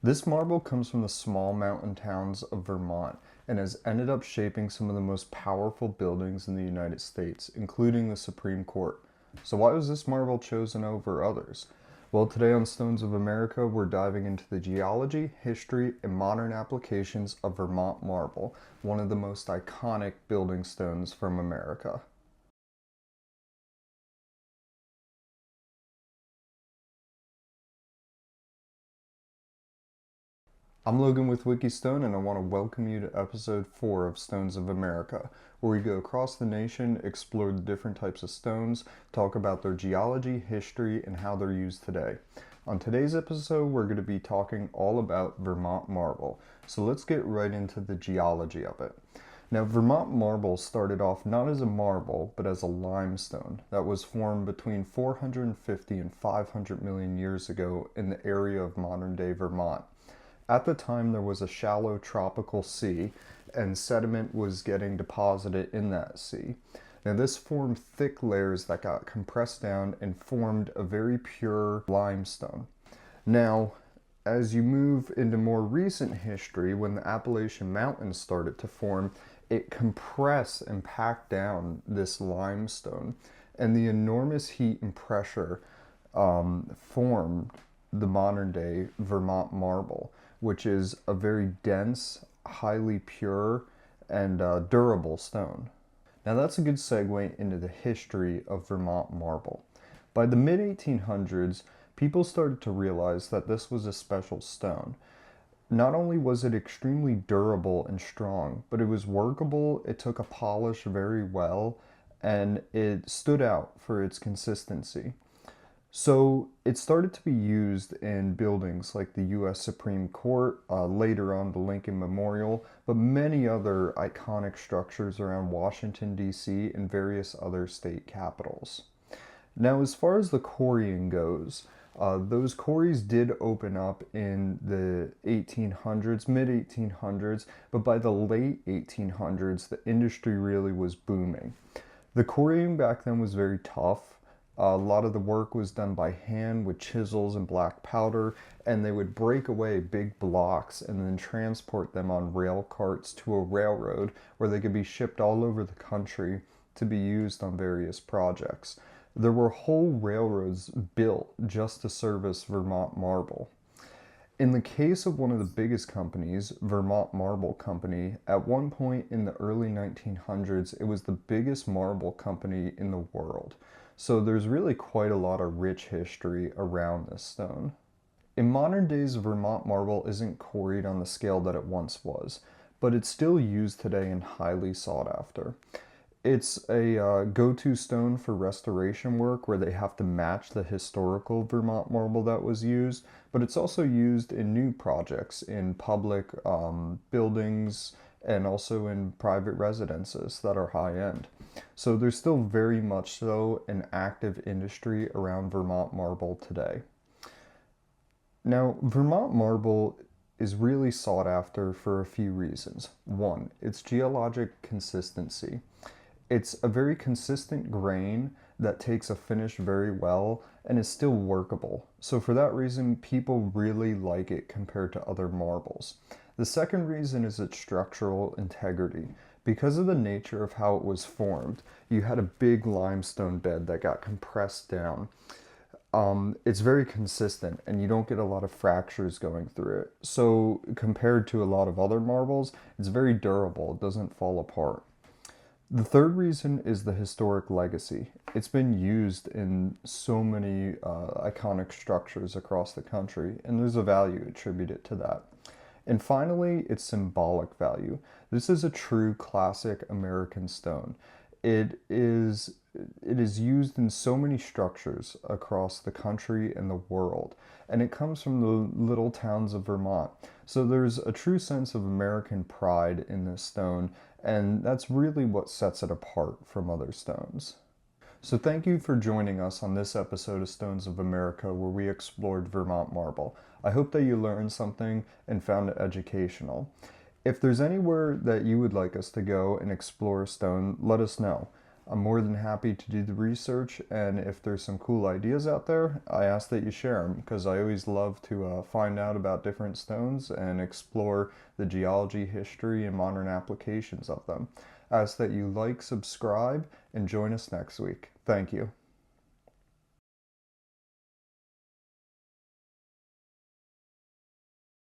This marble comes from the small mountain towns of Vermont and has ended up shaping some of the most powerful buildings in the United States, including the Supreme Court. So why was this marble chosen over others? Well, today on Stones of America, we're diving into the geology, history, and modern applications of Vermont marble, one of the most iconic building stones from America. I'm Logan with Wikistone, and I want to welcome you to episode 4 of Stones of America, where we go across the nation, explore the different types of stones, talk about their geology, history, and how they're used today. On today's episode, we're going to be talking all about Vermont marble, so let's get right into the geology of it. Now, Vermont marble started off not as a marble, but as a limestone that was formed between 450 and 500 million years ago in the area of modern-day Vermont. At the time, there was a shallow tropical sea, and sediment was getting deposited in that sea. Now, this formed thick layers that got compressed down and formed a very pure limestone. Now, as you move into more recent history, when the Appalachian Mountains started to form, it compressed and packed down this limestone, and the enormous heat and pressure formed the modern day Vermont marble, which is a very dense, highly pure, and durable stone. Now that's a good segue into the history of Vermont marble. By the mid 1800s, people started to realize that this was a special stone. Not only was it extremely durable and strong, but it was workable, it took a polish very well, and it stood out for its consistency. So it started to be used in buildings like the U.S. Supreme Court, later on the Lincoln Memorial, but many other iconic structures around Washington, D.C., and various other state capitals. Now, as far as the quarrying goes, those quarries did open up in the 1800s, mid 1800s, but by the late 1800s, the industry really was booming. The quarrying back then was very tough. A lot of the work was done by hand with chisels and black powder, and they would break away big blocks and then transport them on rail carts to a railroad where they could be shipped all over the country to be used on various projects. There were whole railroads built just to service Vermont marble. In the case of one of the biggest companies, Vermont Marble Company, at one point in the early 1900s, it was the biggest marble company in the world. So there's really quite a lot of rich history around this stone. In modern days, Vermont marble isn't quarried on the scale that it once was, but it's still used today and highly sought after. It's a go-to stone for restoration work where they have to match the historical Vermont marble that was used, but it's also used in new projects in public buildings and also in private residences that are high-end. So there's still very much so an active industry around Vermont marble today. Now, Vermont marble is really sought after for a few reasons. One, its geologic consistency. It's a very consistent grain that takes a finish very well and is still workable. So for that reason, people really like it compared to other marbles. The second reason is its structural integrity. Because of the nature of how it was formed, you had a big limestone bed that got compressed down. It's very consistent and you don't get a lot of fractures going through it. So compared to a lot of other marbles, it's very durable. It doesn't fall apart. The third reason is the historic legacy. It's been used in so many iconic structures across the country, and there's a value attributed to that. And finally, its symbolic value. This is a true classic American stone. It is used in so many structures across the country and the world, and it comes from the little towns of Vermont. So there's a true sense of American pride in this stone, and that's really what sets it apart from other stones. So thank you for joining us on this episode of Stones of America, where we explored Vermont marble. I hope that you learned something and found it educational. If there's anywhere that you would like us to go and explore a stone, let us know. I'm more than happy to do the research, and if there's some cool ideas out there, I ask that you share them because I always love to find out about different stones and explore the geology, history, and modern applications of them. I ask that you like, subscribe, and join us next week. Thank you.